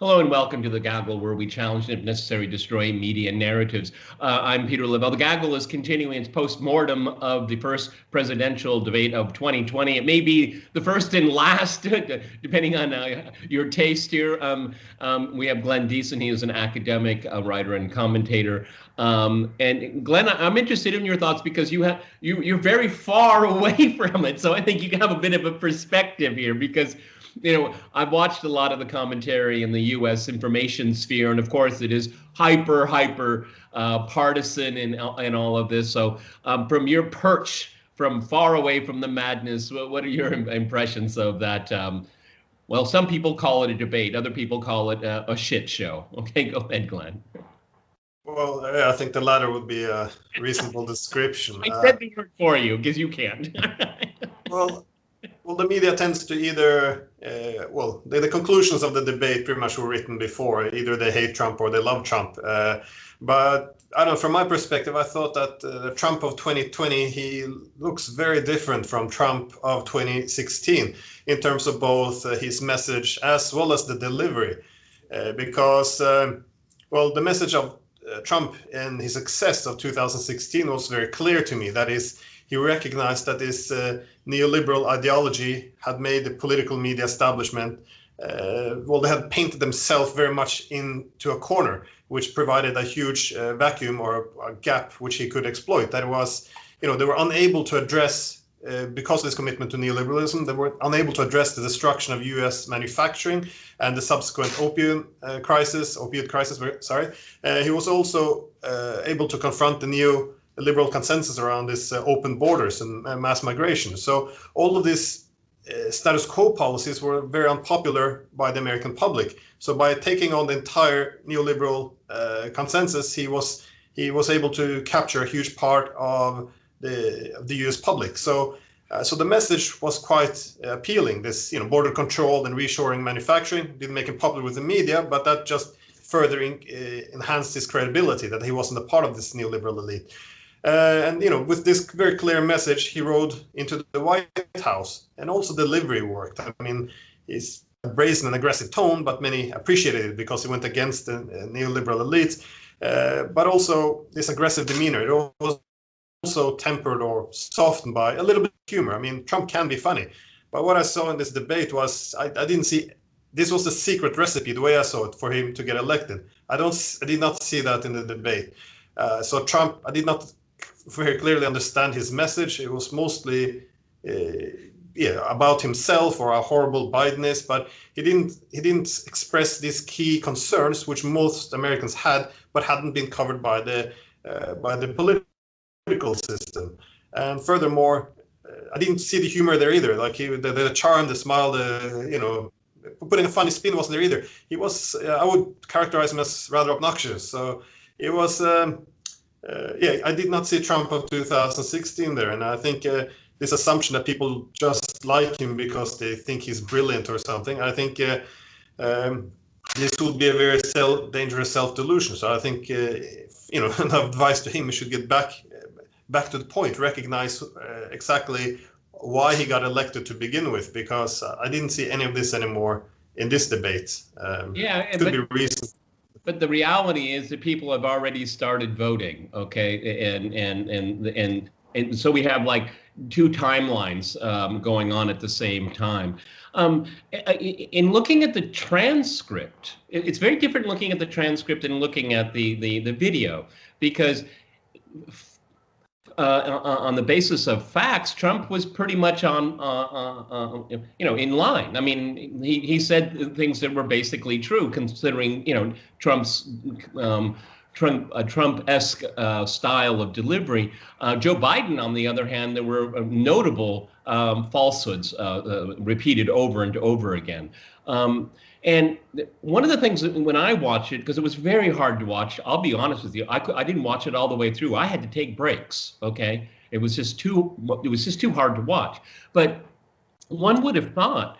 Hello and welcome to the Gaggle, where we challenge and, if necessary, destroy media narratives. I'm Peter Lavelle. The Gaggle is continuing its post-mortem of the first presidential debate of 2020. It may be the first and last, depending on your taste here. We have Glenn Diesen. He is an academic, writer, and commentator. And Glenn, I'm interested in your thoughts because you're very far away from it. So I think you have a bit of a perspective here because I've watched a lot of the commentary in the U.S. information sphere, and of course, it is hyper partisan in all of this. So, from your perch, from far away from the madness, what are your impressions of that? Well, some people call it a debate, other people call it a shit show. Okay, go ahead, Glenn. Well, I think the latter would be a reasonable description. I said the word for you because you can't. Well, the media tends to either, the conclusions of the debate pretty much were written before. Either they hate Trump or they love Trump. But I don't know, from my perspective, I thought that the Trump of 2020, he looks very different from Trump of 2016 in terms of both his message as well as the delivery. Because the message of Trump and his success of 2016 was very clear to me. That is, he recognized that this neoliberal ideology had made the political media establishment, they had painted themselves very much into a corner, which provided a huge vacuum or a gap which he could exploit. That was, they were unable to address, because of this commitment to neoliberalism, they were unable to address the destruction of U.S. manufacturing and the subsequent opioid crisis. He was also able to confront the neoliberal consensus around this open borders and mass migration. So all of these status quo policies were very unpopular by the American public. So by taking on the entire neoliberal consensus, he was able to capture a huge part of the U.S. public. So the message was quite appealing. This border control and reshoring manufacturing didn't make him popular with the media, but that just further enhanced his credibility that he wasn't a part of this neoliberal elite. With this very clear message, he rode into the White House, and also delivery worked. I mean, he's a brazen and aggressive tone, but many appreciated it because he went against the neoliberal elites. But also this aggressive demeanor, it was also tempered or softened by a little bit of humor. I mean, Trump can be funny, but what I saw in this debate was I didn't see. This was the secret recipe, the way I saw it, for him to get elected. I did not see that in the debate. So Trump, I did not very clearly understand his message. It was mostly about himself or how horrible Biden is, but he didn't express these key concerns which most Americans had, but hadn't been covered by the political system. And furthermore, I didn't see the humor there either. Like the charm, the smile, putting a funny spin wasn't there either. He was, I would characterize him as rather obnoxious. So it was. I did not see Trump of 2016 there, and I think this assumption that people just like him because they think he's brilliant or something, I think this would be a very dangerous self-delusion. So I think, an advice to him, he should get back to the point, recognize exactly why he got elected to begin with, because I didn't see any of this anymore in this debate. Could be reasons. But the reality is that people have already started voting, okay, and so we have like two timelines going on at the same time. In looking at the transcript, it's very different looking at the transcript and looking at the video, because on the basis of facts, Trump was pretty much in line. I mean, he said things that were basically true, considering Trump's Trump-esque style of delivery. Joe Biden, on the other hand, there were notable falsehoods repeated over and over again. And one of the things that when I watched it, because it was very hard to watch, I'll be honest with you, I didn't watch it all the way through. I had to take breaks. Okay, it was just too hard to watch. But one would have thought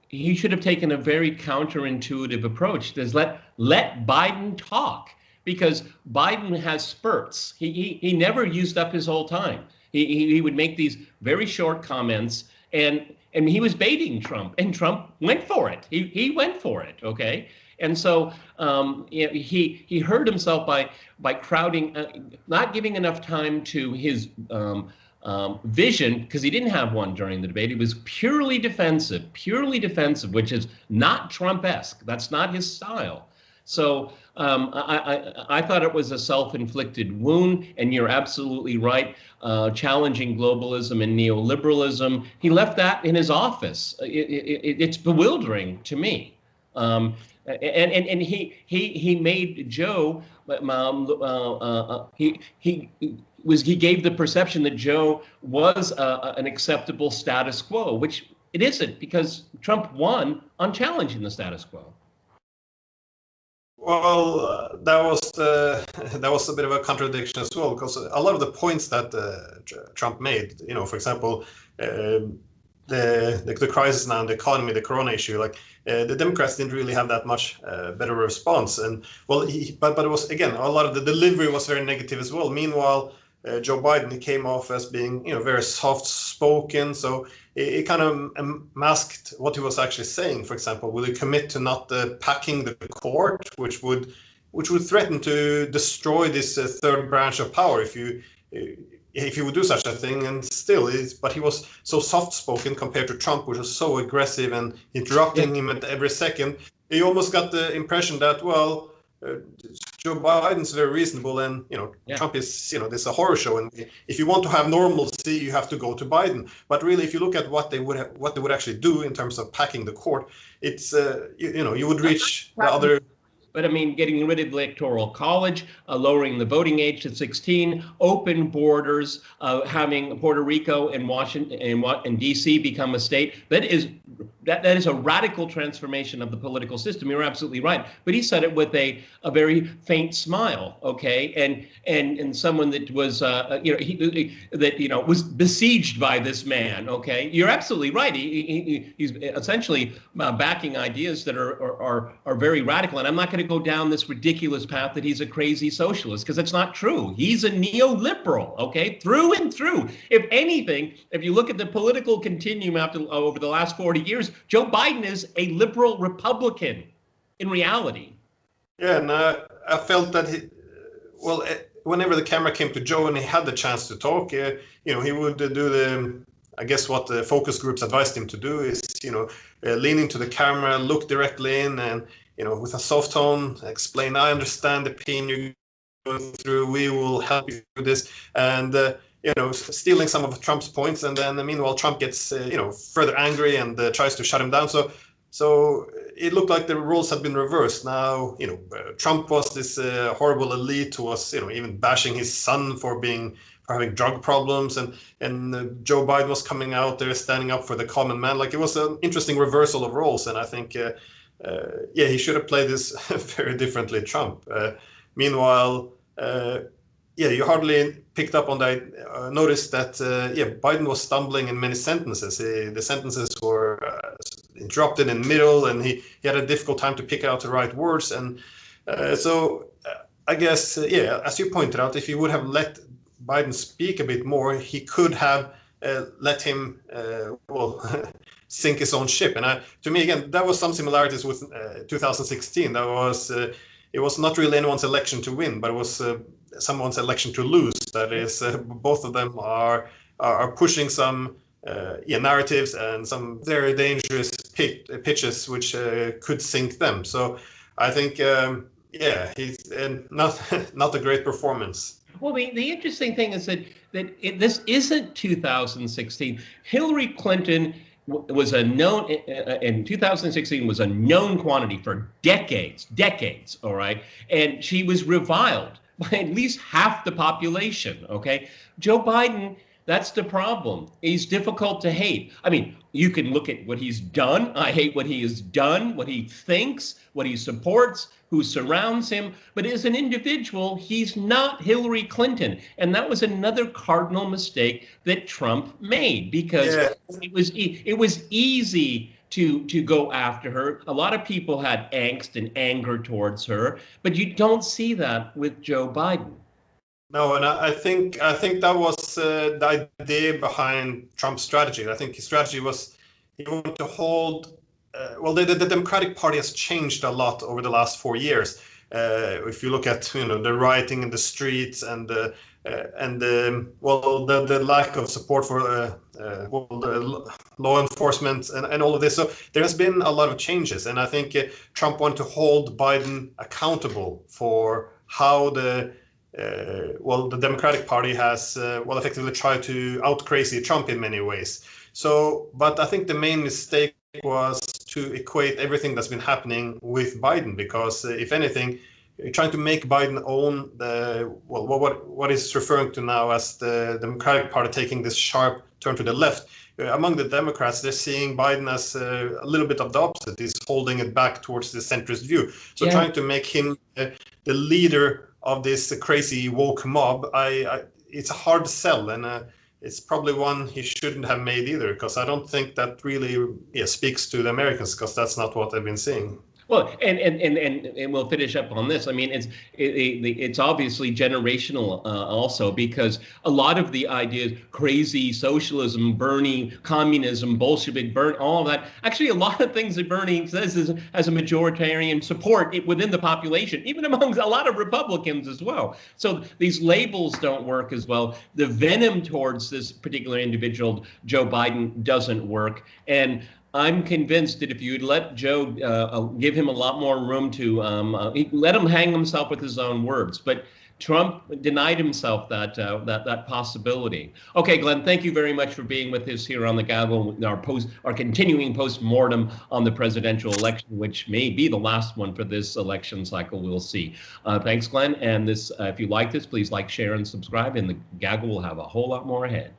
he should have taken a very counterintuitive approach. There's let Biden talk, because Biden has spurts. He never used up his whole time. He would make these very short comments, and and he was baiting Trump, and Trump went for it. He went for it. Okay. And so he hurt himself by crowding, not giving enough time to his vision, because he didn't have one during the debate. He was purely defensive, which is not Trump-esque. That's not his style. So I thought it was a self-inflicted wound, and you're absolutely right. Challenging globalism and neoliberalism, he left that in his office. It's bewildering to me. And he made Joe he gave the perception that Joe was an acceptable status quo, which it isn't, because Trump won on challenging the status quo. Well, that was a bit of a contradiction as well, because a lot of the points that Trump made, for example, the crisis now in the economy, the corona issue, like the Democrats didn't really have that much better response. And well, but it was, again, a lot of the delivery was very negative as well. Meanwhile, Joe Biden, he came off as being, very soft spoken. So it kind of masked what he was actually saying. For example, will he commit to not packing the court, which would threaten to destroy this third branch of power if you would do such a thing. And still, but he was so soft-spoken compared to Trump, which was so aggressive and interrupting him at every second. You almost got the impression that, well, Joe Biden's very reasonable, and Trump is, this is a horror show, and if you want to have normalcy, you have to go to Biden. But really, if you look at what they would actually do in terms of packing the court, it's you would reach the other. But I mean, getting rid of the Electoral College, lowering the voting age to 16, open borders, having Puerto Rico and Washington and D.C. become a state. That is a radical transformation of the political system. You're absolutely right. But he said it with a very faint smile, okay, and someone that was was besieged by this man, okay. You're absolutely right. He's essentially backing ideas that are very radical, and I'm not going to go down this ridiculous path that he's a crazy socialist, because it's not true. He's a neoliberal, okay, through and through. If anything, if you look at the political continuum over the last 40 years, Joe Biden is a liberal Republican in reality. Yeah, and I felt that whenever the camera came to Joe and he had the chance to talk, he would do I guess what the focus groups advised him to do is, lean into the camera, look directly in, and with a soft tone, explain, I understand the pain you're going through, we will help you through this, and stealing some of Trump's points, and then meanwhile Trump gets further angry and tries to shut him down. So it looked like the roles had been reversed. Now Trump was this horrible elite who was even bashing his son for having drug problems, and Joe Biden was coming out there standing up for the common man. Like, it was an interesting reversal of roles, and I think he should have played this very differently, Trump. Meanwhile, you hardly picked up on that. Noticed that Biden was stumbling in many sentences. The sentences were interrupted in the middle, and he had a difficult time to pick out the right words. And so I guess, as you pointed out, if he would have let Biden speak a bit more, he could have let him sink his own ship. And to me, again, that was some similarities with 2016. That was it was not really anyone's election to win, but it was someone's election to lose. That is, both of them are pushing some narratives and some very dangerous pitches which could sink them. So I think he's not a great performance. Well, the interesting thing is that this isn't 2016. Hillary Clinton was a known in 2016 was a known quantity for decades, all right, and she was reviled by at least half the population. Okay, Joe Biden, that's the problem. He's difficult to hate. I mean, you can look at what he's done. I hate what he has done, what he thinks, what he supports, who surrounds him. But as an individual, he's not Hillary Clinton. And that was another cardinal mistake that Trump made, because it was easy to go after her. A lot of people had angst and anger towards her, but you don't see that with Joe Biden. No, and I think that was the idea behind Trump's strategy. I think his strategy was he wanted to hold. Well, the Democratic Party has changed a lot over the last 4 years. If you look at the rioting in the streets and the lack of support for the law enforcement and all of this, so there has been a lot of changes, and I think Trump wanted to hold Biden accountable for how the Democratic Party has effectively tried to out crazy Trump in many ways. So, but I think the main mistake was to equate everything that's been happening with Biden, because if anything, trying to make Biden own what is referring to now as the Democratic Party taking this sharp turn to the left. Among the Democrats, they're seeing Biden as a little bit of the opposite. He's holding it back towards the centrist view. So trying to make him the leader of this crazy woke mob, it's a hard sell, and it's probably one he shouldn't have made either, because I don't think that really speaks to the Americans, because that's not what they've been seeing. Well, and we'll finish up on this. I mean, it's obviously generational also, because a lot of the ideas, crazy socialism, Bernie, communism, Bolshevik, all of that, actually a lot of things that Bernie says has a majoritarian support within the population, even among a lot of Republicans as well. So these labels don't work as well. The venom towards this particular individual, Joe Biden, doesn't work. And I'm convinced that if you'd let Joe give him a lot more room to let him hang himself with his own words, but Trump denied himself that possibility. Okay, Glenn, thank you very much for being with us here on the Gaggle, our continuing post-mortem on the presidential election, which may be the last one for this election cycle. We'll see. Thanks, Glenn. And this, if you like this, please like, share, and subscribe. And the Gaggle will have a whole lot more ahead.